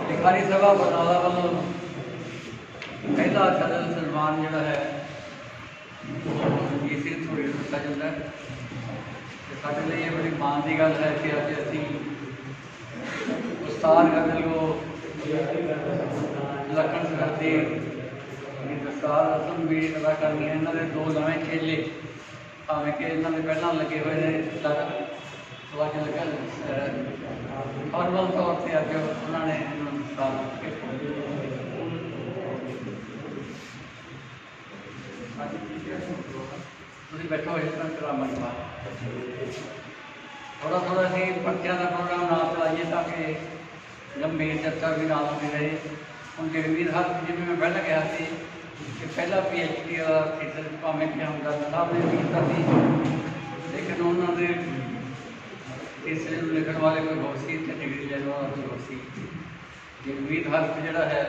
लिखारी सभा बरनाला वालों पहला गजल सन्मान जोड़ा है रंजीत सिंह धूरी को दिता जाता है। साढ़े लिए ये बड़ी माण की गल है कि अज असी उस्ताद गजल को लखन करते दस्तार रसम भी अदा करनी है। इन्होंने दो नवे चेले भावें कि इन्होंने पहला लगे हुए ने अज लगे फॉर्मल तौर पर अज उन्होंने तुम बैठो इस तरह ड्रामा के बाद थोड़ा थोड़ा अभी पर्चियां का प्रोग्राम ना चलाइए ताकि गंभीर चर्चा भी ना होती रहे। हम जगवीर हर जिम्मे मैं पहले कहा कि पहला PhD का थीसिस भावें कि हम गल साहब ने भी किया, लेकिन उन्होंने थीसिस लिखण वाले कोई होर सी ते डिग्री लैण वाला कोई होर सी। जगवीर हर जोड़ा है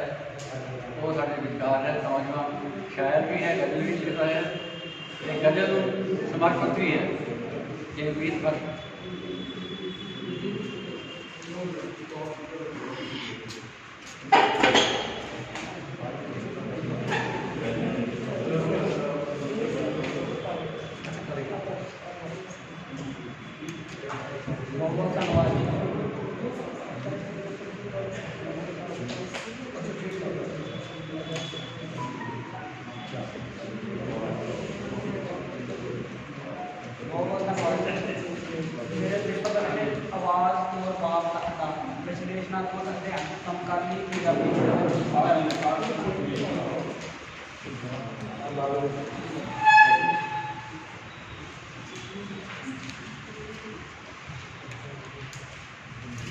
वो साढ़े विचार है, नौजवान शायर भी है, गजल भी लिखता है, गजल समर्पित भी है। जगवीर हर बहुत धन्यवाद। मेरे पेपर में आवाज़ और भाव तक का विश्लेषणात्मक अध्ययन समकालीन पंजाबी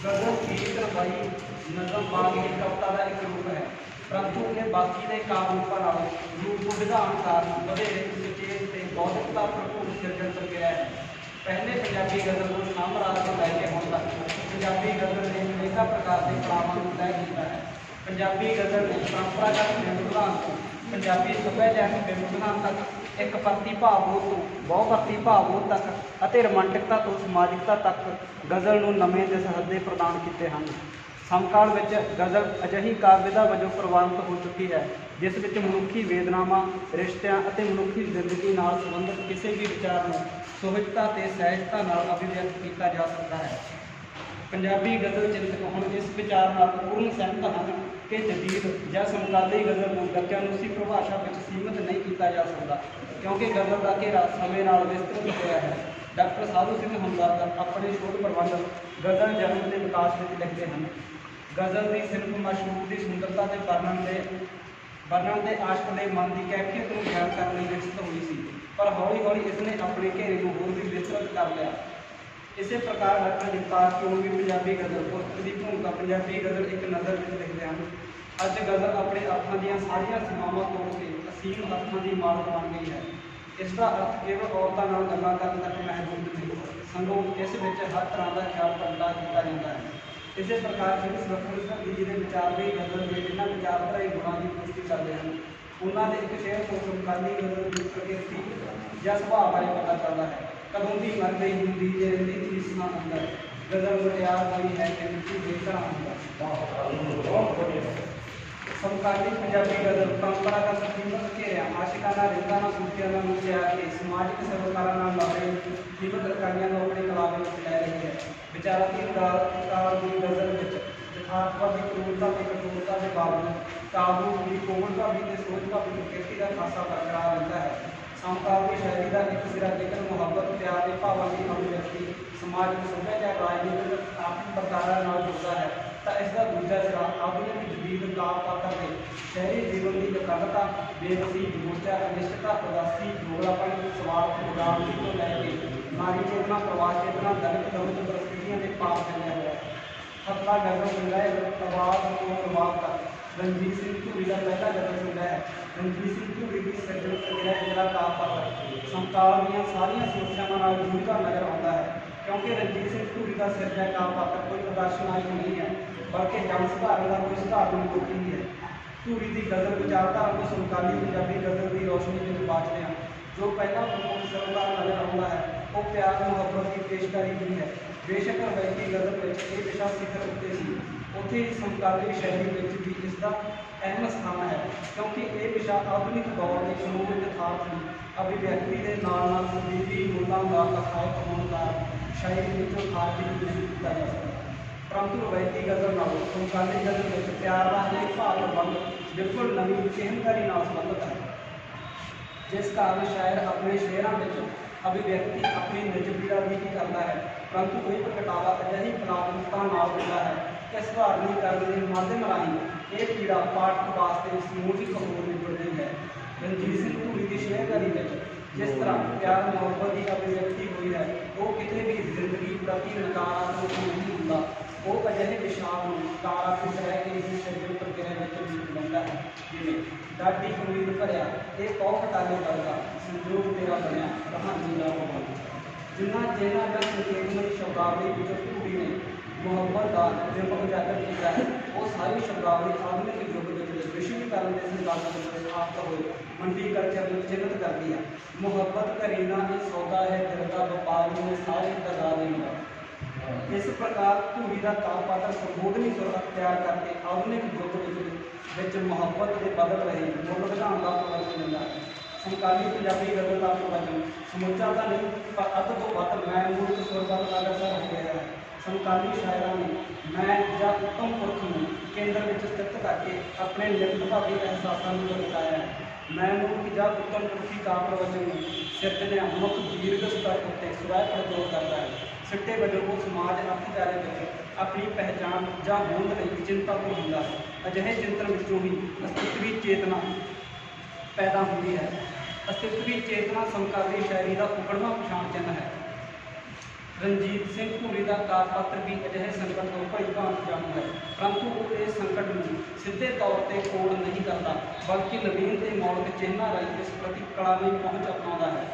गजल गीत रवाई नज़म बाग कविता का एक रूप है, परंतु ये बाकी के काव्य रूपों नालों रूप विधान कारण वधेरे सुचेत ते बौद्धिकता भरपूर सिरजन कर गया है। पहले पंजाबी गजल को साम्राज्य को लैके हुण तक पंजाबी गजल ने अनेक प्रकार के पड़ावां नूं तय किया है। पंजाबी गजल ने परंपरागत विधान तो पंजाबी सभ्याचारक विधान तक एक प्रतिभाबोध तो बहुप्रतिभाबोध तक ਅਤੇ रोमांटिकता तो समाजिकता तक गजल ਨੂੰ ਨਵੇਂ ਦੇ ਸਹੱਦੇ ਪ੍ਰਦਾਨ ਕੀਤੇ ਹਨ। ਸਮਕਾਲ ਵਿੱਚ ਗਜ਼ਲ ਅਜਿਹੀ ਕਾਵਿਦਾ ਵਜੋਂ ਪ੍ਰਵਾਨਿਤ ਹੋ ਚੁੱਕੀ ਹੈ ਜਿਸ ਵਿੱਚ ਮਨੁੱਖੀ ਵੇਦਨਾਵਾਂ, ਰਿਸ਼ਤਿਆਂ ਅਤੇ ਮਨੁੱਖੀ ਜ਼ਿੰਦਗੀ ਨਾਲ ਸੰਬੰਧਿਤ ਕਿਸੇ ਵੀ ਵਿਚਾਰ ਨੂੰ ਸੁਹਜਤਾ ਤੇ ਸਹਿਜਤਾ ਨਾਲ ਅਭਿਵਿਅਕਤ ਕੀਤਾ ਜਾ ਸਕਦਾ ਹੈ। ਪੰਜਾਬੀ ਗਜ਼ਲ ਚਿੰਤਕ ਹੁਣ ਇਸ ਵਿਚਾਰ ਨਾਲ ਪੂਰਨ ਸਹਿਮਤ ਹਨ ਕਿ ਜਦੀਦ ਜਾਂ ਸਮਕਾਲੀ ਗਜ਼ਲ ਨੂੰ ਗਤਿਆਨੁਸੀ ਪਰਿਭਾਸ਼ਾ ਵਿੱਚ ਸੀਮਿਤ ਨਹੀਂ ਕੀਤਾ ਜਾ ਸਕਦਾ, ਕਿਉਂਕਿ ਗਜ਼ਲ ਦਾ ਘੇਰਾ ਸਮੇਂ ਨਾਲ ਵਿਸਤ੍ਰਿਤ ਹੋਇਆ ਹੈ। डॉक्टर साधु सिंह हमदर्द अपने शोध प्रबंध गजल जन्म के विकास में लिखते हैं, गजल की सिर्फ मशहूर की सुंदरता के वर्णन के आशक के मन की कैफियत को बयान करने विकसित हुई सी, पर हौली हौली इसने अपने घेरे को होर भी विस्तृत कर लिया। इसे प्रकार डॉक्टर जगतार चोण भी पंजाबी गजल पुस्तक की भूमिका पंजाबी गजल एक नज़र में लिखते हैं। अज गजल अपने अर्थों दी सारिया सीमावां तोड़ के असीम अर्थों की मालक बन गई है। इसका अर्थ केवल औरतों नाल गल्लां करन तक महदूद नहीं, संगों इस विच हर तरह का ख्याल पैदा किया जाता है। इसी प्रकार जिस वक्त जी के विचार भी गजल के जिन्होंने विचारधारा गुणों की पुष्टि करते हैं उन्होंने एक शेर को समकाली गजल की प्रकृति या सुभाव बारे पता चलता है। कदों की मर गई हिंदी जे रही थी इसना अंदर गजल मुटियार हुई है कि मिट्टी देखना अंदर। समकाली पंजाबी गजल परंपरागत कीमत घेरिया आशिकाना रिंदाना सूफियाना मुझे आके समाजिक सरोकारां लारे कीमत इकाइयां को अपने कलावे में लै रही है। विचाराधीन काल की गजल विच यथार्थवादी क्रूरता की कठोरता के बावजूद काबू की कोमलता भी ते सोचता भी प्रकृति का खासा बरकरार रहता है। समकाली शैली का एक सिरा जिक्र मुहब्बत प्यार के भावों की अभिव्यक्ति समाजिक सभ्याचार राजनीतिक आर्थिक प्रकारां नाल जुड़ता है, तो इसका दूजा सिरा आधुनिक जदीद काल पात्र के शहरी जीवन की जकड़ता बेबसी मोर्चा अनिश्चितता प्रवासी दोगलापन स्वार्थ उदारती को लैके नारी चेतना प्रवास चेतना दलित दलित परिस्थितियों के पास फैलिया हुआ है। हत्ता गजल संग्रह प्रवास को प्रभाव तक रणजीत सिंह धूरी का पहला गजल संग्रह है। रणजीत सिंह धूरी की सृजन प्रक्रिया जिला काल पात्र समकाल दी सारिया समस्यावां नाल जुड़ता नजर आता है, क्योंकि रणजीत सिंह धूरी का सिरजा काल पात्र कोई आदर्श नायक नहीं है बल्कि जन सुधारण का कोई सुधारण मुखी है। ਧੂਰੀ ਦੀ ਗਜ਼ਲ ਵਿਚਾਰਧਾਰਾ ਨੂੰ ਸਮਕਾਲੀ ਪੰਜਾਬੀ ਗਜ਼ਲ ਦੀ ਰੋਸ਼ਨੀ ਵਿੱਚ ਬਾਚਦੇ ਹਨ। ਜੋ ਪਹਿਲਾ ਪ੍ਰਮੁੱਖ ਸਰਦਾਰ ਨਜ਼ਰ ਆਉਂਦਾ ਹੈ ਉਹ ਪਿਆਰ ਮੁਹੱਬਤ ਦੀ ਪੇਸ਼ਕਾਰੀ ਵੀ ਹੈ। ਬੇਸ਼ੱਕ ਰਵਾਇਤੀ ਗਜ਼ਲ ਵਿੱਚ ਇਹ ਵਿਸ਼ਾ ਸਿਖਰ ਉੱਤੇ ਸੀ, ਉੱਥੇ ਹੀ ਸਮਕਾਲੀ ਸ਼ੈਲੀ ਵਿੱਚ ਵੀ ਇਸ ਦਾ ਅਹਿਮ ਸਥਾਨ ਹੈ, ਕਿਉਂਕਿ ਇਹ ਵਿਸ਼ਾ ਆਧੁਨਿਕ ਦੌਰ ਦੇ ਕਾਨੂੰਨ ਯਥਾਰਥ ਦੀ ਅਭਿਵਿਅਕਤੀ ਦੇ ਨਾਲ ਨਾਲ ਸਦੀਵੀ ਮੁੱਲਾਂ ਦਾ ਅਖਾਇਤ ਹੋਣ ਕਾਰਨ ਸ਼ਾਇਰੀ ਵਿੱਚੋਂ ਖਾਰਜੀ ਨਹੀਂ ਕੀਤਾ ਜਾ ਸਕਦਾ। परंतु रवायती गज़ल नालों समकाली गज़ल में प्यार का हरेक भाव प्रबंध बिल्कुल नवी चिहनकारी नाल संबंधित है, जिस कारण शायर अपने शेयरों में अभिव्यक्ति अपनी निज पीड़ा भी करता है, परंतु कोई प्रगटावा अजिही कलात्मकता नाल होता है कि सधारणीकरण के माध्यम राही ये पीड़ा पाठक वास्ते समूहिक होर निबड़ती है। रणजीत सिंह धूरी की शेयरकारी में जिस तरह प्यार मुहब्बत की अभिव्यक्ति हुई है वो किसी भी जिंदगी प्रति नकारात्मक नहीं होता, वो अजिहे विशाल सकारात्मक रह के इस शरीर प्रक्रिया में जीत लेंदा है। जिवें डाढी उम्मीद भरिया ये कौ खटाले वर्गा संजोग तेरा बनया कहानी दा होगा, जिन्ना जेना का संकेतमय शब्दावली विच धूरी ने मुहब्बत का बिंब उजागर किया है, वो सारी शब्दावली आधुनिक युग में विश्वीकरण के संदर्भ में स्थापित हुए मंडी कल्चर में चिन्हित करती है। मुहब्बत करीना ये सौदा है दिल का व्यापारी ने सारी दगा देगा। इस प्रकार धूरी का काल पात्र संबोधनी सुर तैयार करके आधुनिक युग में मुहब्बत के बदल रहे मुल विधान का प्रवचन दिंदा है। समकाली पंजाबी गज़ल का प्रवचन समुचा तो नहीं पर अध तो वध मैं मूर्ख सुर बल अग्रसर हो गया है। समकाली शायरों ने मैं या उत्तम पुरख में केंद्र में स्थित करके अपने निर्भभावी एहसासों को दर्शाया है। मैं मूर्ख या उत्तम पुरखी का प्रवचन में सिरजनिया मुख दीर्घ स्तर उत्ते स्वै पर जोर करता है। सिट्टे वजों को समाज अर्थचारे में अपनी पहचान या होंद लई चिंतातुर हुंदा है। अजिहे चिंतन विचों ही अस्तित्वी चेतना पैदा होती है। अस्तित्वी चेतना समकाली शायरी का उकड़वा पछाण चिन्ह है। रणजीत सिंह धूरी का काल पात्र भी अजिहे संकट को भली भांति जाणू है, परंतु वो इस संकट में सीधे तौर पर कोड़ नहीं करता, बल्कि नवीन ते मौलिक चिन्हों राही इस प्रति कलावी पहुँच अपनाता है।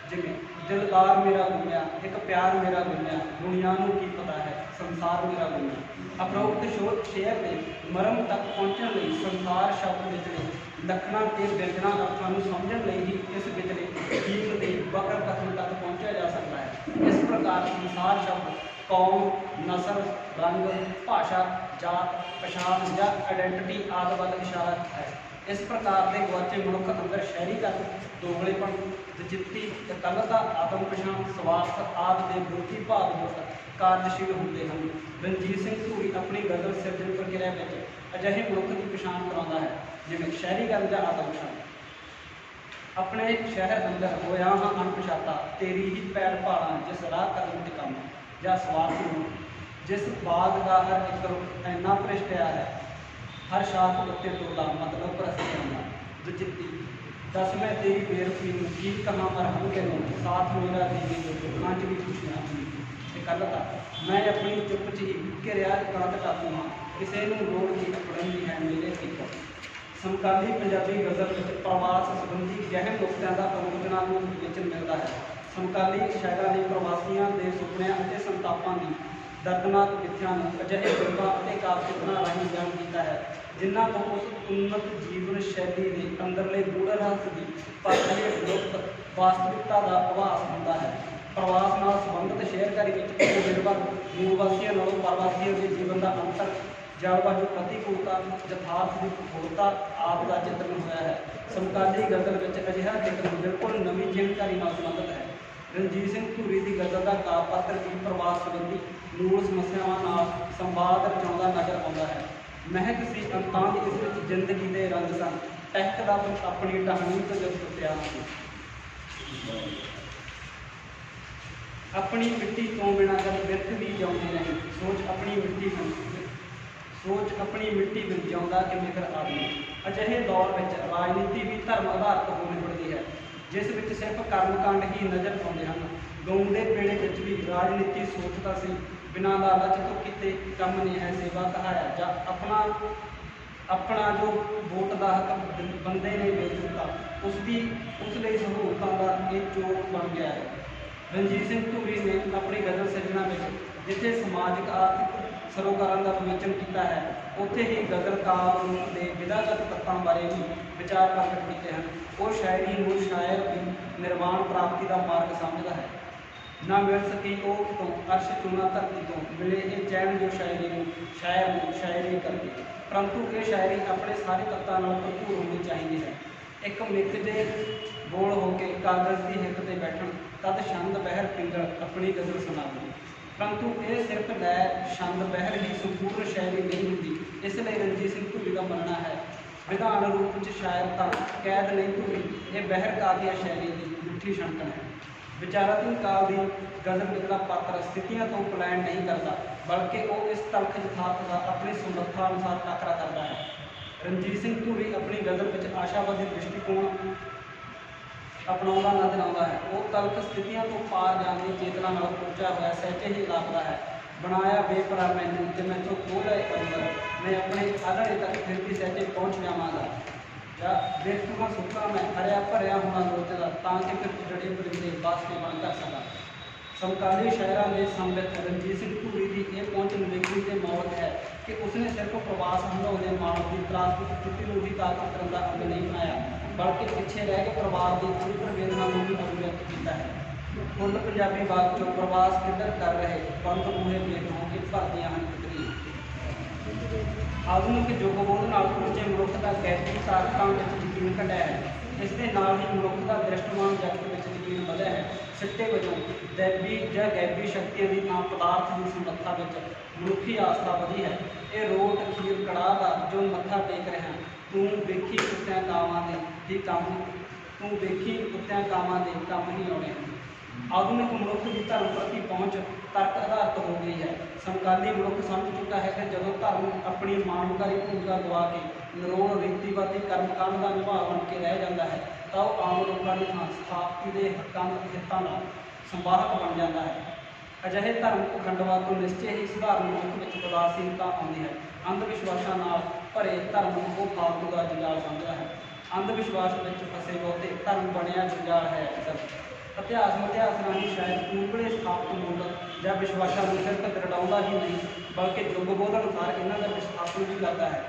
जिवें दिलदार मेरा गुनिया एक प्यार मेरा गुनिया दुनिया नूं की पता है संसार मेरा गुनिया। उपरोक्त शोध शेयर के मरम तक पहुँचने लई संसार शब्द विचले लखणां ते व्यंजना अर्थां नूं समझण लई ही इस विचले गीत ते वक्र कथन तक पहुँचा जा सकता है। इस प्रकार संसार शब्द कौम नस्ल रंग भाषा जात पछाण या आइडेंटिटी आदि वाल इशारा है। इस प्रकार के गुआचे मनुख अंदर शहरीकरण दोगलेपन दचित्ती एकलता आत्म पछाण स्वार्थ आदि के विरोधी भाव युक्त कार्यशील होंगे हैं। रणजीत सिंह धूरी अपनी गज़ल सिरजन प्रक्रिया में अजिहे मनुख की पछाण कराता है, जिवें शहरीकरण या आत्म पछाण अपने शहर अंदर होया हाँ अनपछाता तेरी ही पैर पहाड़ा जिस राह करन ते काम या स्वार्थ नूं जिस बाग का हर एक रुख इन्ना भ्रिष्टिया है हर शाख उत्ते टोला मतलब परस्तियां दचित्ती दस मैं तेरी बेरफी की कहाँ मरहम के लो साथ मेरा दीदी जो दुखां च भी खुशियां एकलता मैं अपनी चुप च ही घिरिया एकांत टापू हाँ किसी नूं लोड़ की अपड़न दी है मेरे फिकर। समकाली पंजाबी गज़ल में प्रवास संबंधी गहन नुकतिਆਂ का आलोचनात्मक विचन मिलता है। समकाली शायरां ने प्रवासियों के सुपनिਆਂ ਅਤੇ संतापां की दर्दनाक मिथ्या अजिहे फिल्मां ਅਤੇ काव्य चित्तरां राਹੀਂ बियान किया है, जिन्हां ਤੋਂ उस उन्नत जीवन शैली के अंदरले गूढ़ रहस्य की पाछली लुप्त वास्तविकता का आभास होता है। प्रवास नाल संबंधित शेयरकारी में निर्भर मूल वासियों नालों प्रवासियों के जीवन का अंतर जलवायु प्रतिकूलता यथार्थ की कठोरता आदि का चित्रण होया है। समकाली गज़ल में अजिहा चित्रण बिल्कुल नवी जानकारी नाल संबंधित है। रणजीत सिंह धूरी की गज़ल का काल पात्र भी प्रवास संबंधी मूल समस्यावां नाल संवाद रचाउंदा नज़र आउंदा है। महक सी अंतांत इस विच जिंदगी के रंग सन टहक दा अपनी टहनी तो जब टुटिया अपनी मिट्टी तो बिना जब व्यर्थ भी जाते नहीं सोच अपनी मिट्टी में जिउंदा किवें फिर आदमी। अजिहे दौर में राजनीति भी धर्म आधारित हो निबड़ती है, जिस विच सिर्फ कर्मकांड ही नज़र आउंदे हन। गाँव के पेड़े विच भी राजनीति सोचता सी बिना लालच तो किते कम नहीं है सेवा कहाया जा अपना जो वोट का हक बंदे ने बेच दिता उसकी सहूलतों का एक चोर बन गया है। रणजीत सिंह धूरी ने अपनी गज़ल सिरजना में जिथे समाजिक आर्थिक सरोकारां का विवेचन किया है ਉੱਥੇ ਹੀ ਗਜ਼ਲ ਕਾਵਿ ਰੂਪ ਦੇ ਵਿਧਾਗਤ ਤੱਤਾਂ ਬਾਰੇ ਵੀ ਵਿਚਾਰ ਪ੍ਰਗਟ ਕੀਤੇ ਹਨ। ਉਹ ਸ਼ਾਇਰੀ ਨੂੰ ਸ਼ਾਇਰ ਦੀ ਨਿਰਵਾਣ ਪ੍ਰਾਪਤੀ ਦਾ ਮਾਰਗ ਸਮਝਦਾ ਹੈ। ਨਾ ਮਿਲ ਸਕੀ ਉਹ ਤੋਂ ਅਰਸ਼ ਚੂਣਾ ਧਰਤੀ ਤੋਂ, ਮਿਲੇ ਇਹ ਚੈਨ ਜੋ ਸ਼ਾਇਰੀ ਨੂੰ ਸ਼ਾਇਰ ਨੂੰ ਸ਼ਾਇਰੀ ਕਰਕੇ। ਪਰੰਤੂ ਇਹ ਸ਼ਾਇਰੀ ਆਪਣੇ ਸਾਰੇ ਤੱਤਾਂ ਨਾਲ ਭਰਪੂਰ ਹੋਣੀ ਚਾਹੀਦੀ ਹੈ। ਇੱਕ ਮਿੱਕ ਦੇ ਬੋਲ ਹੋ ਕੇ ਕਾਗਜ਼ ਦੀ ਹਿੱਕ ਤੇ ਬੈਠਣ, ਤਦ ਛੰਦ ਬਹਿਰ ਪਿੰਗਲ ਆਪਣੀ ਗਜ਼ਲ ਸੁਣਾਵੇ। ਪਰੰਤੂ ਇਹ ਸਿਰਫ ਲੈ ਛੰਦ ਬਹਿਰ ਹੀ ਸੰਪੂਰਨ ਸ਼ਾਇਰੀ ਨਹੀਂ ਹੁੰਦੀ। ਇਸ ਲਈ ਰਣਜੀਤ ਸਿੰਘ ਧੂਰੀ ਦਾ ਮੰਨਣਾ ਹੈ, ਵਿਧਾਨ ਰੂਪ ਵਿੱਚ ਸ਼ਾਇਰ ਤਾਂ ਕੈਦ ਨਹੀਂ ਧੂਰੀ, ਇਹ ਬਹਿਰ ਕਾਵਿਆ ਸ਼ਾਇਰੀ ਦੀ ਮਿੱਠੀ ਛਣਕਣ ਹੈ। ਵਿਚਾਰਾਧੀਨ ਕਾਲ ਦੀ ਗਜ਼ਲ ਲਿਖਦਾ ਪਾਤਰ ਸਥਿਤੀਆਂ ਤੋਂ ਪਲਾਇਨ ਨਹੀਂ ਕਰਦਾ, ਬਲਕਿ ਉਹ ਇਸ ਤਲਖ ਯਥਾਰਥ ਦਾ ਆਪਣੀ ਸਮਰੱਥਾ ਅਨੁਸਾਰ ਟਾਕਰਾ ਕਰਦਾ ਹੈ। ਰਣਜੀਤ ਸਿੰਘ ਧੂਰੀ ਆਪਣੀ ਗਜ਼ਲ ਵਿੱਚ ਆਸ਼ਾਵਾਦੀ ਦ੍ਰਿਸ਼ਟੀਕੋਣ ਅਪਣਾਉਂਦਾ ਨਜ਼ਰ ਆਉਂਦਾ ਹੈ। ਉਹ ਤਲਖ ਸਥਿਤੀਆਂ ਤੋਂ ਪਾਰ ਜਾਣ ਦੀ ਚੇਤਨਾ ਨਾਲ ਪਹੁੰਚਿਆ ਹੋਇਆ ਸਹਿਜੇ ਹੀ ਲਾਪਦਾ ਹੈ। ਬਣਾਇਆ ਬੇਪਰਾ ਮੈਨੂੰ ਤੇ ਮੈਥੋਂ ਖੋਹ ਲਏ ਅੰਦਰ, ਮੈਂ ਆਪਣੇ ਆਧੜੇ ਤੱਕ ਫਿਰ ਵੀ ਸਹਿਜੇ ਪਹੁੰਚ ਜਾਵਾਂਗਾ। ਜਾਂ ਬੇਖੁਦਾ ਸੁੱਕਾ ਮੈਂ ਹਰਿਆ ਭਰਿਆ ਹੋਣਾ ਲੋਚਦਾ, ਤਾਂ ਕਿ ਫਿਰ ਜਿਹੜੇ ਪਰਿੰਦੇ ਬਾਸਕੇ ਬਣ ਕਰ ਸਕਾਂ। ਸਮਕਾਲੀ ਸ਼ਾਇਰਾਂ ਦੇ ਸਮਲਿਤ ਰਣਜੀਤ ਸਿੰਘ ਧੂਰੀ ਦੀ ਇਹ ਪਹੁੰਚ ਨਿਵੇਕਲੀ ਤੇ ਮੌਲਕ ਹੈ ਕਿ ਉਸਨੇ ਸਿਰਫ ਪ੍ਰਵਾਸ ਹੰਢਾਉਂਦੇ ਮਾਨਵ ਦੀ ਤਰਾਸਦੀ ਚੁੱਟੀ ਨੂੰ ਹੀ ਤਾਕਤ ਕਰਨ ਦਾ ਅੰਗ ਨਹੀਂ ਬਣਾਇਆ, ਬਲਕਿ ਪਿੱਛੇ ਰਹਿ ਕੇ ਪਰਿਵਾਰ ਦੀ ਪੂਰੀ ਵੇਦਨਾ ਨੂੰ ਵੀ ਅਭਿਵਿਅਕਤ ਕੀਤਾ ਹੈ। ਕੁੱਲ ਪੰਜਾਬੀ ਬਾਤ ਜੋ ਪ੍ਰਵਾਸ ਕਿੱਧਰ ਕਰ ਰਹੇ, ਬੰਦ ਬੂਹੇ ਵੇਖ ਹੋ ਕੇ ਭਰਦੀਆਂ ਹਨ ਕਿਤਰੀ। ਆਧੁਨਿਕ ਯੁੱਗ ਬੋਧ ਨਾਲ ਪਹੁੰਚੇ ਮਨੁੱਖ ਦਾ ਗੈਬੀ ਤਾਕਤਾਂ ਵਿੱਚ ਯਕੀਨ ਘਟਿਆ ਹੈ। ਇਸ ਦੇ ਨਾਲ ਹੀ ਮਨੁੱਖ ਦਾ ਦ੍ਰਿਸ਼ਟਮਾਨ ਜਗਤ ਵਿੱਚ ਯਕੀਨ ਵਧਿਆ ਹੈ। ਸਿੱਟੇ ਵਜੋਂ ਦੈਬੀ ਜਾਂ ਗੈਬੀ ਸ਼ਕਤੀਆਂ ਦੀ ਥਾਂ ਪਦਾਰਥ ਦੀ ਸਮਰੱਥਾ ਵਿੱਚ ਮਨੁੱਖੀ ਆਸਥਾ ਵਧੀ ਹੈ। ਇਹ ਰੋਟ ਖੀਰ ਕੜਾਹ ਦਾ ਜੋ ਮੱਥਾ ਟੇਕ ਰਿਹਾ, ਤੂੰ ਵੇਖੀ ਕੁੱਤਿਆਂ ਕਾਵਾਂ ਦੇ ਹੀ ਕੰਮ ਹੀ ਆਉਣੇ ਹਨ। ਆਧੁਨਿਕ ਮਨੁੱਖ ਦੀ ਧਰਮ ਪ੍ਰਤੀ ਪਹੁੰਚ ਤਰਕ ਆਧਾਰਿਤ ਹੋ ਗਈ ਹੈ। ਸਮਕਾਲੀ ਮਨੁੱਖ ਸਮਝ ਚੁੱਕਾ ਹੈ ਕਿ ਜਦੋਂ ਧਰਮ ਆਪਣੀ ਮਾਨਵਕਾਰੀ ਭੂਮਿਕਾ ਗਵਾ ਕੇ ਨਿਰੋਲ ਰੀਤੀਵਾਦੀ ਕਰਮਕਾਂਡ ਦਾ ਨਿਭਾਅ ਬਣ ਕੇ ਰਹਿ ਜਾਂਦਾ ਹੈ, ਤਾਂ ਉਹ ਆਮ ਲੋਕਾਂ ਦੀ ਥਾਂ ਸਥਾਪਤੀ ਦੇ ਹਿੱਤਾਂ ਦਾ ਸੰਵਾਹਕ ਬਣ ਜਾਂਦਾ ਹੈ। ਅਜਿਹੇ ਧਰਮ ਪਖੰਡਵਾਦ ਤੋਂ ਨਿਸ਼ਚੇ ਹੀ ਸਧਾਰਨ ਮਨੁੱਖ ਵਿੱਚ ਉਦਾਸੀਨਤਾ ਆਉਂਦੀ ਹੈ। ਅੰਧ ਵਿਸ਼ਵਾਸਾਂ ਨਾਲ ਭਰੇ ਧਰਮ ਨੂੰ ਉਹ ਫਾਲਤੂ ਦਾ ਜੰਜਾਲ ਸਮਝਦਾ ਹੈ। ਅੰਧ ਵਿਸ਼ਵਾਸ ਵਿੱਚ ਫਸੇ ਬਹੁਤੇ ਧਰਮ ਬਣਿਆ ਜੰਜਾਲ ਹੈ। ਇਤਿਹਾਸ ਰਾਹੀਂ ਸ਼ਾਇਦ ਪੂਰਬਲੇ ਸਥਾਪਤ ਮੁੱਲ ਜਾਂ ਵਿਸ਼ਵਾਸਾਂ ਨੂੰ ਸਿਰਫ ਦਰੜਾਉਂਦਾ ਹੀ ਨਹੀਂ, ਬਲਕਿ ਯੁੱਗ ਬੋਧ ਅਨੁਸਾਰ ਇਹਨਾਂ ਦਾ ਵਿਸਥਾਪਨ ਵੀ ਕਰਦਾ ਹੈ।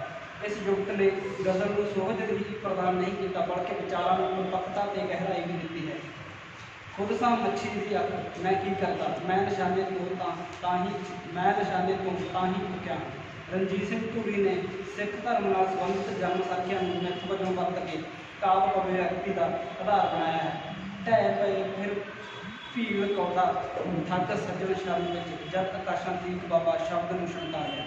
ਇਸ ਯੁਗਤ ਨੇ ਗਜ਼ਲ ਨੂੰ ਸੋਹਜ ਹੀ ਪ੍ਰਦਾਨ ਨਹੀਂ ਕੀਤਾ, ਬਲਕਿ ਵਿਚਾਰਾਂ ਨੂੰ ਪਰਪੱਕਤਾ ਤੇ ਗਹਿਰਾਈ ਵੀ ਦਿੱਤੀ ਹੈ। ਖੁਦ ਸਾਂ ਮੱਛੀ ਦੀ ਅੱਖ, ਮੈਂ ਕੀ ਕਰਦਾ, ਮੈਂ ਨਿਸ਼ਾਨੇ ਤੋਂ ਤਾਂ ਹੀ ਚੁੱਕਿਆ। ਰਣਜੀਤ ਸਿੰਘ ਧੂਰੀ ਨੇ ਸਿੱਖ ਧਰਮ ਨਾਲ ਸੰਬੰਧਿਤ ਜਨਮ ਸਾਖੀਆਂ ਨੂੰ ਮਿੱਥ ਵਜੋਂ ਵਰਤ ਕੇ ਕਾਵਿ ਅਭਿਵਿਅਕਤੀ ਦਾ ਆਧਾਰ ਬਣਾਇਆ ਹੈ। ਢਹਿ ਪਏ ਫਿਰ ਭੀੜ ਕੌੜਾ ਠੱਗ ਸੱਜਣ ਸ਼ਰਨ ਵਿੱਚ, ਜਦ ਆਕਾਸ਼ਾਂ ਤੀਕ ਬਾਬਾ ਸ਼ਬਦ ਨੂੰ ਛਣਕਾ ਲਿਆ।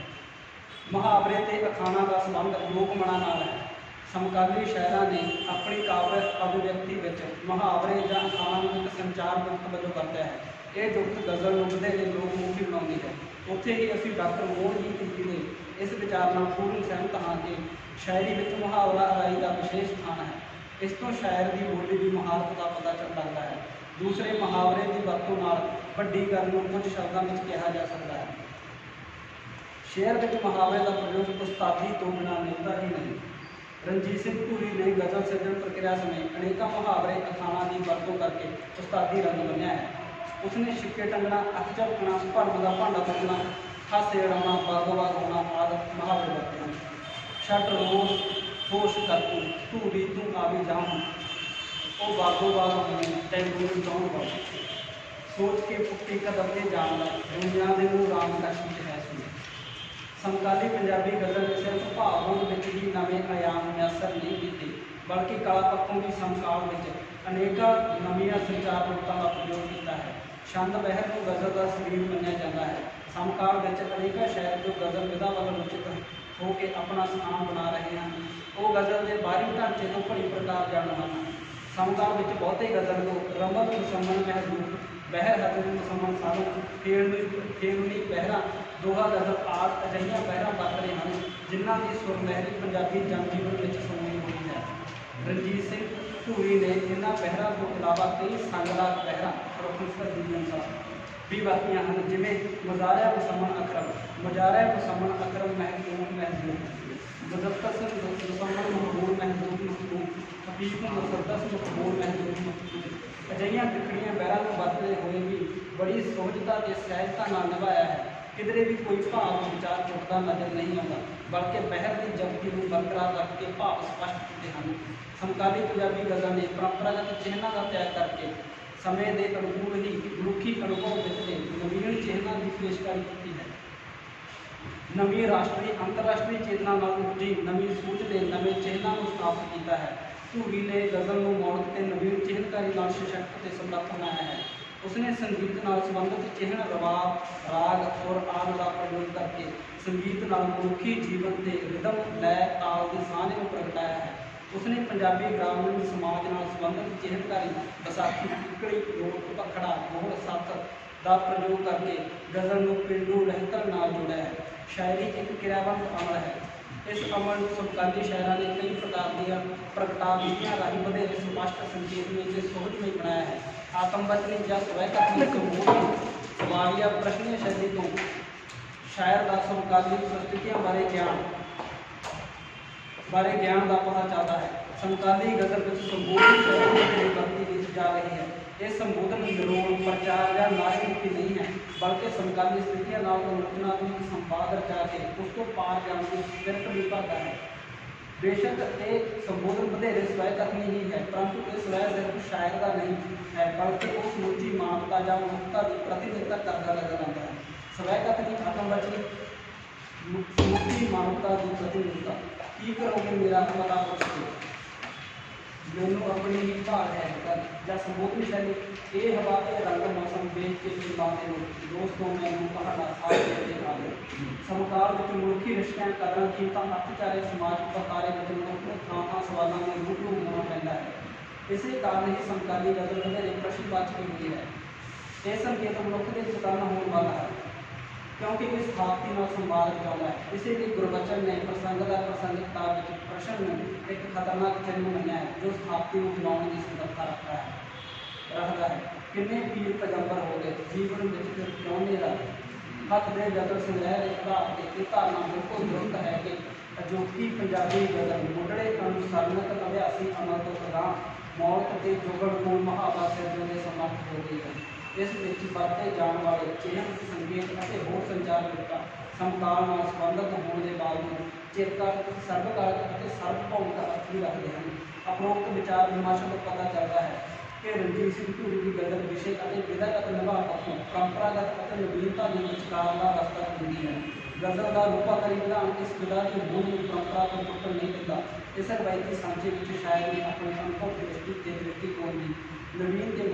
ਮੁਹਾਵਰੇ ਤੇ ਅਖਾਣਾਂ ਦਾ ਸੰਬੰਧ ਲੋਕ ਮਨਾਂ ਨਾਲ ਹੈ। ਸਮਕਾਲੀ ਸ਼ਾਇਰਾਂ ਨੇ ਆਪਣੀ ਕਾਵਿ ਅਭਿਵਿਅਕਤੀ ਵਿੱਚ ਮੁਹਾਵਰੇ ਜਾਂ ਅਖਾਣਾਂ ਨੂੰ ਇੱਕ ਸੰਚਾਰ ਜੁਗਤ ਵਜੋਂ ਵਰਤਿਆ ਹੈ। ਇਹ ਜੁਗਤ ਗਜ਼ਲ ਨੂੰ ਵਧੇਰੇ ਲੋਕਮੁਖੀ ਬਣਾਉਂਦੀ ਹੈ। ਉੱਥੇ ਹੀ ਅਸੀਂ ਡਾਕਟਰ ਮੋਹਨਜੀਤ ਜੀ ਦੇ ਇਸ ਵਿਚਾਰ ਨਾਲ ਪੂਰਨ ਸਹਿਮਤ ਹਾਂ ਕਿ ਸ਼ਾਇਰੀ ਵਿੱਚ ਮੁਹਾਵਰਾ ਅਦਾਈ ਦਾ ਵਿਸ਼ੇਸ਼ ਸਥਾਨ ਹੈ। ਇਸ ਤੋਂ ਸ਼ਾਇਰ ਦੀ ਬੋਲੀ ਦੀ ਮਹਾਰਤ ਦਾ ਪਤਾ ਚੱਲ ਲੱਗਦਾ ਹੈ। ਦੂਸਰੇ ਮੁਹਾਵਰੇ ਦੀ ਵਰਤੋਂ ਨਾਲ ਵੱਡੀ ਗੱਲ ਨੂੰ ਕੁਝ ਸ਼ਬਦਾਂ ਵਿੱਚ ਕਿਹਾ ਜਾ ਸਕਦਾ ਹੈ। ਸ਼ੇਅਰ ਵਿੱਚ ਮੁਹਾਵਰੇ ਦਾ ਪ੍ਰਯੋਗ ਉਸਤਾਦੀ ਤੋਂ ਬਿਨਾਂ ਮਿਲਦਾ ਹੀ ਨਹੀਂ। ਰਣਜੀਤ ਸਿੰਘ ਧੂਰੀ ਨੇ ਗਜ਼ਲ ਸਿਰਜਣ ਪ੍ਰਕਿਰਿਆ ਸਮੇਂ ਅਨੇਕਾਂ ਮੁਹਾਵਰੇ ਅਖਾਣਾਂ ਦੀ ਵਰਤੋਂ ਕਰਕੇ ਉਸਤਾਦੀ ਰੰਗ ਬੰਨ੍ਹਿਆ ਹੈ। ਉਸਨੇ ਛਿੱਕੇ ਟੰਗਣਾ, ਅੱਖ ਝਪਕਣਾ, ਭਰਮ ਦਾ ਭਾਂਡਾ ਫੁੱਕਣਾ, ਹਾਸੇ ਉਡਾਉਣਾ, ਬਾਗੋ-ਬਾਗ ਹੋਣਾ ਆਦਿ ਮੁਹਾਵਰੇ ਵਰਤੇ ਹਨ। ਛੱਡ ਰੋਜ਼ ਹੋਸ਼ ਕਰਤੂ, ਧੂਰੀ ਤੂੰ ਆਵੀ ਜਾਮ, ਉਹ ਬਾਗੋ-ਬਾਗ ਹੋਣੀ ਤੈਨੂੰ ਚਾਹੁਣ ਵਾਲਾ, ਸੋਚ ਕੇ ਪੁੱਟੀ ਕਦਮ ਤੇ ਜਾਣ ਦਾ, ਦੁਨੀਆਂ ਦੇ ਨੂੰ ਰਾਮ ਕਸ਼ਮ ਚ ਹੈ ਸੁਣੀ। ਸਮਕਾਲੀ ਪੰਜਾਬੀ ਗਜ਼ਲ ਨੇ ਸਿਰਫ ਭਾਵ ਵਿੱਚ ਹੀ ਨਵੇਂ ਆਯਾਮ ਮਿਆਸਰ ਨਹੀਂ ਕੀਤੇ, ਬਲਕਿ ਕਲਾ ਪੱਖੋਂ ਵੀ ਸਮਕਾਲ ਵਿੱਚ ਅਨੇਕਾਂ ਨਵੀਆਂ ਸੰਚਾਰ ਰੂਪਾਂ ਦਾ ਪ੍ਰਯੋਗ ਕੀਤਾ ਹੈ। ਛੰਦ ਬਹਿਰ ਨੂੰ ਗਜ਼ਲ ਦਾ ਸਰੀਰ ਮੰਨਿਆ ਜਾਂਦਾ ਹੈ। ਸਮਕਾਲ ਵਿੱਚ ਅਨੇਕਾਂ ਸ਼ਾਇਰ ਜੋ ਗਜ਼ਲ ਵਿਧਾ ਵੱਲ ਰੁਚਿਤ ਹੋ ਕੇ ਆਪਣਾ ਸਥਾਨ ਬਣਾ ਰਹੇ ਹਨ, ਉਹ ਗਜ਼ਲ ਦੇ ਬਾਹਰੀ ਢਾਂਚੇ ਤੋਂ ਭਲੀ ਪ੍ਰਕਾਰ ਜਾਣੂ ਹਨ। ਸਮਕਾਲ ਵਿੱਚ ਬਹੁਤੇ ਗਜ਼ਲ ਨੂੰ ਰਮਨ ਮੁਸਮਨ ਮਹਿਦੂਦ, ਬਹਿਰ ਹਦਰ ਮੁਸਮਨ ਸਾਧਨ, ਫੇਰਨੀ ਬਹਿਰਾ, ਦੋਹਾ ਗਜ਼ਲ ਆਦਿ ਅਜਿਹੀਆਂ ਬਹਿਰਾਂ ਵਰਤ ਰਹੇ ਹਨ, ਜਿਨ੍ਹਾਂ ਦੀ ਸੁਰ ਲਹਿਰੀ ਪੰਜਾਬੀ ਜਨਜੀਵਨ ਵਿੱਚ ਸਮੂਈ ਹੋਈ ਹੈ। ਰਣਜੀਤ ਸਿੰਘ ਧੂਰੀ ਨੇ ਇਹਨਾਂ ਬਹਿਰਾਂ ਤੋਂ ਇਲਾਵਾ ਕਈ ਸੰਗਲਾਤ ਬਹਿਰਾਂ ਪ੍ਰੋਫੈਸਰ ਦੀ ਅਨੁਸਾਰ ਵੀ ਵਰਤੀਆਂ ਹਨ, ਜਿਵੇਂ ਮੁਜ਼ਾਰਿਆ ਮੁਸਮਨ ਅਕਰਮ, ਮਹਿਦੂਦ ਮੁਜ਼ੱਫਰ ਮੁਸਮਨ ਮਕਬੂਲ ਮਹਿਦੂਦ, ਹਫੀਜ਼ ਮੁਸੱਦਸ ਮਕਬੂਲ ਮਹਿਦੂਦ। ਅਜਿਹੀਆਂ ਤਿੱਖੜੀਆਂ ਬਹਿਰਾਂ ਨੂੰ ਵਰਤਦੇ ਹੋਏ ਵੀ ਬੜੀ ਸੋਝਤਾ ਤੇ ਸਹਿਜਤਾ ਨਾਲ ਨਿਭਾਇਆ ਹੈ। ਕਿਧਰੇ ਵੀ ਕੋਈ ਭਾਵ ਵਿਚਾਰ ਟੁੱਟਦਾ ਨਜ਼ਰ ਨਹੀਂ ਆਉਂਦਾ। ਬਲਕਿ ਬਹਿਰ ਦੀ ਜਪਤੀ ਨੂੰ ਬਰਕਰਾਰ ਰੱਖ ਕੇ ਭਾਵ ਸਪਸ਼ਟ ਕੀਤੇ ਹਨ। ਸਮਕਾਲੀ ਪੰਜਾਬੀ ਗਜ਼ਲ ਨੇ ਪਰੰਪਰਾਗਤ ਚਿਹਨਾਂ ਦਾ ਤਿਆਗ ਕਰਕੇ ਸਮੇਂ ਦੇ ਅਨੁਕੂਲ ਹੀ ਮਨੁੱਖੀ ਅਨੁਭਵ ਵਿੱਚ ਨਵੀਨ ਚਿਹਨਾਂ ਦੀ ਪੇਸ਼ਕਾਰੀ ਕੀਤੀ ਹੈ। ਨਵੀਂ ਰਾਸ਼ਟਰੀ ਅੰਤਰਰਾਸ਼ਟਰੀ ਚੇਤਨਾ ਨਾਲ ਉਪਜੀ ਨਵੀਂ ਸੂਝ ਦੇ ਨਵੇਂ ਚਿਹਨਾਂ ਨੂੰ ਸਥਾਪਿਤ ਕੀਤਾ ਹੈ। ਧੂਰੀ ਨੇ ਗਜ਼ਲ ਨੂੰ ਮੌਲਿਕ ਤੇ ਨਵੀਨ ਚਿਹਨਕਾਰੀ ਨਾਲ ਸਸ਼ਕਤ ਤੇ ਸਮਰੱਥ ਬਣਾਇਆ ਹੈ। ਉਸਨੇ ਸੰਗੀਤ ਨਾਲ ਸੰਬੰਧਿਤ ਚਿਹਨ ਰਵਾਬ, ਰਾਗ, ਸੁਰ ਆਦਿ ਦਾ ਪ੍ਰਯੋਗ ਕਰਕੇ ਸੰਗੀਤ ਨਾਲ ਮਨੁੱਖੀ ਜੀਵਨ ਦੇ ਰਿਦਮ, ਲੈਅ, ਤਾਲ ਦੀ ਸਾਂਝ ਨੂੰ ਪ੍ਰਗਟਾਇਆ ਹੈ। ਉਸਨੇ ਪੰਜਾਬੀ ਗ੍ਰਾਮੀਣ ਸਮਾਜ ਨਾਲ ਸੰਬੰਧਿਤ ਚਿਹਨਕਾਰੀ ਵਿਸਾਖੀ, ਕਿੱਕਲੀ, ਲੋਕ, ਭੰਗੜਾ, ਮੋਹਰ, ਸੱਤ ਦਾ ਪ੍ਰਯੋਗ ਕਰਕੇ ਗਜ਼ਲ ਨੂੰ ਪੇਂਡੂ ਰਹਿਤਰ ਨਾਲ ਜੋੜਿਆ ਹੈ। ਸ਼ਾਇਰੀ ਇੱਕ ਕਿਰਿਆਵੰਤ ਅਮਲ ਹੈ। ਇਸ ਅਮਲ ਨੂੰ ਸਮਕਾਲੀ ਸ਼ਾਇਰਾਂ ਨੇ ਕਈ ਪ੍ਰਕਾਰ ਦੀਆਂ ਪ੍ਰਗਟਾਵਿਧੀਆਂ ਰਾਹੀਂ ਵਧੇਰੇ ਸਪਸ਼ਟ, ਸੰਕੇਤਮਈ ਤੇ ਸੁਹਜਮਈ ਬਣਾਇਆ ਹੈ। ਆਤਮਵਚਨੀ ਜਾਂ ਸਵੈ-ਕਥਨੀ ਸੰਬੋਧਨ, ਸਵਾਲੀਆ ਪ੍ਰਸ਼ਨੀ ਸ਼ੈਲੀ ਤੋਂ ਸ਼ਾਇਰ ਦਾ ਸਮਕਾਲੀ ਪ੍ਰਸਥਿਤੀਆਂ ਬਾਰੇ ਗਿਆਨ ਦਾ ਪਤਾ ਚੱਲਦਾ ਹੈ। ਸਮਕਾਲੀ ਗਜ਼ਲ ਵਿੱਚ ਸੰਬੋਧਨ ਸ਼ੈਲੀ ਦੀ ਵਰਤੀ ਕੀਤੀ ਜਾ ਰਹੀ ਹੈ। ਇਹ ਸੰਬੋਧਨ ਨਿਰੋਲ, ਪ੍ਰਚਾਰ ਜਾਂ ਨਾਅਰੇਬਾਜ਼ੀ ਨਹੀਂ ਹੈ, ਬਲਕਿ ਸਮਕਾਲੀ ਸਥਿਤੀਆਂ ਨਾਲ ਆਲੋਚਨਾਤਮਕ ਸੰਵਾਦ ਰਚਾ ਕੇ ਉਸ ਤੋਂ ਪਾਰ ਜਾਣ ਦੀ ਕਿਰਤ ਵੀ ਭਰਦਾ ਹੈ। ਬੇਸ਼ੱਕ ਇਹ ਸੰਬੋਧਨ ਵਧੇਰੇ ਸਵੈ-ਕਥਨੀ ਹੀ ਹੈ, ਪਰੰਤੂ ਇਹ ਸਵੈ ਸਿਰਫ ਸ਼ਾਇਰ ਦਾ ਨਹੀਂ ਹੈ, ਬਲਕਿ ਉਹ ਸਮੁੱਚੀ ਮਾਨਵਤਾ ਜਾਂ ਮਨੁੱਖਤਾ ਦੀ ਪ੍ਰਤੀਨਿਧਤਾ ਕਰਦਾ ਨਜ਼ਰ ਆਉਂਦਾ ਹੈ। ਸਵੈ-ਕਥਨੀ ਆਤਮਵਚਨੀ ਸਮੁੱਚੀ ਮਾਨਵਤਾ ਦੀ ਪ੍ਰਤੀਨਿਧਤਾ। ਕੀ ਕਰੋਗੇ ਮੇਰਾ ਪਤਾ ਪੁੱਛ ਕੇ, ਮੈਨੂੰ ਆਪਣੀ ਹੀ ਭਾਲ ਹੈ ਜਾਂ ਸੰਬੋਧਨ ਸ਼ੈਲੀ। ਇਹ ਹਵਾ, ਇਹ ਰੰਗ, ਮੌਸਮ ਵੇਖ ਕੇ ਜਮਾਤੇ ਨੂੰ ਦੋਸਤੋਂ ਮੈਨੂੰ ਤੁਹਾਡਾ ਸਾਥ ਦੇ ਆਵੇ। ਸਮਕਾਲ ਵਿੱਚ ਮਨੁੱਖੀ ਰਿਸ਼ਤਿਆਂ, ਕਦਰਾਂ ਕੀਮਤਾਂ, ਅਰਥਚਾਰੇ, ਸਮਾਜ ਵਰਤਾਰੇ ਵਿੱਚ ਮਨੁੱਖ ਨੂੰ ਥਾਂ-ਥਾਂ ਸਵਾਲਾਂ ਦੇ ਰੂਪ ਨੂੰ ਹੋਣਾ ਪੈਂਦਾ ਹੈ। ਇਸੇ ਕਾਰਨ ਹੀ ਸਮਕਾਲੀ ਗਜ਼ਲ ਵਧੇਰੇ ਪ੍ਰਸ਼ਨਵਾਚਕ ਹੁੰਦੀ ਹੈ। ਇਹ ਸੰਕੇਤ ਮਨੁੱਖ ਦੇ ਚੇਤੰਨ ਹੋਣ ਵਾਲਾ ਹੈ, ਕਿਉਂਕਿ ਇਹ ਸਥਾਪਤੀ ਨਾਲ ਸੰਵਾਦ ਰਚਾਉਂਦਾ ਹੈ। ਇਸੇ ਲਈ ਗੁਰਬਚਨ ਨੇ ਪ੍ਰਸੰਗ ਦਾ ਪ੍ਰਸੰਗਿਕਤਾ ਵਿੱਚ ਪ੍ਰਸ਼ਨ ਨੂੰ ਇੱਕ ਖਤਰਨਾਕ ਚਿੰਨ੍ਹ ਮੰਨਿਆ ਹੈ, ਜੋ ਸਥਾਪਤੀ ਨੂੰ ਹਿਲਾਉਣ ਦੀ ਸਮਰੱਥਾ ਰੱਖਦਾ ਹੈ। ਕਿੰਨੇ ਪੀਰ ਪੈਗੰਬਰ ਹੋ ਗਏ, ਜੀਵਨ ਵਿੱਚ ਫਿਰ ਕਿਉਂ ਹਨੇਰਾ? ਹੱਥ ਦੇ ਗਜ਼ਲ ਸੰਗ੍ਰਹਿ ਦੇ ਆਧਾਰ ਤੇ ਇਹ ਧਾਰਨਾ ਬਿਲਕੁਲ ਦੁਰਸਤ ਹੈ ਕਿ ਅਜੋਕੀ ਪੰਜਾਬੀ ਗਜ਼ਲ ਮੁੱਢਲੇ ਅਨੁਸਰਣਕ ਅਭਿਆਸੀ ਅਮਲ ਤੋਂ ਅਗਾਂਹ ਮੌਲਿਕ ਤੇ ਜੁਗਲਪੂਰਨ ਮੁਹਾਵਰਾ ਸਿਰਜਣ ਦੇ ਸਮਰੱਥ ਹੋ ਗਈ ਹੈ। ਇਸ ਵਿੱਚ ਵਰਤੇ ਜਾਣ ਵਾਲੇ ਚਿੰਨ੍ਹ, ਸੰਕੇਤ ਅਤੇ ਹੋਰ ਸੰਚਾਰ ਬਿਰਤਾਂ ਸਮਕਾਲ ਨਾਲ ਸੰਬੰਧਿਤ ਹੋਣ ਦੇ ਬਾਵਜੂਦ ਚਿਰਕਾਲਿਕ, ਸਰਬਕਾਲਿਕ ਅਤੇ ਸਰਵਭੌਮਿਕ ਅਰਥ ਵੀ ਰੱਖਦੇ ਹਨ। ਉਪਰੋਕਤ ਵਿਚਾਰ ਵਿਮਰਸ਼ ਤੋਂ ਪਤਾ ਚੱਲਦਾ ਹੈ ਕਿ ਰਣਜੀਤ ਸਿੰਘ ਧੂਰੀ ਦੀ ਗਜ਼ਲ ਵਿਸ਼ੇ ਅਤੇ ਵਿਧਾਗਤ ਨਿਭਾਅ ਪੱਖੋਂ ਪਰੰਪਰਾਗਤ ਅਤੇ ਨਵੀਨਤਾ ਦੇ ਵਿਚਕਾਰਲਾ ਰਸਤਾ ਚੁਣਦੀ ਹੈ। ਗਜ਼ਲ ਦਾ ਰੂਪਾਕਾਰੀ ਵਿਧਾਨ ਇਸ ਵਿਧਾ ਦੀ ਮੂਲ ਨੂੰ ਪਰੰਪਰਾ ਤੋਂ ਟੁੱਟਣ ਨਹੀਂ ਦਿੰਦਾ। ਇਸ ਰਵਾਇਤੀ ਸਾਂਝੇ ਵਿੱਚ ਸ਼ਾਇਰ ਨੇ ਆਪਣੇ ਅਨੁਭਵ, ਦ੍ਰਿਸ਼ਟੀ ਤੇ ਦ੍ਰਿਸ਼ਟੀਕੋਣ ਦੀ ਨਵੀਨ ਤੇ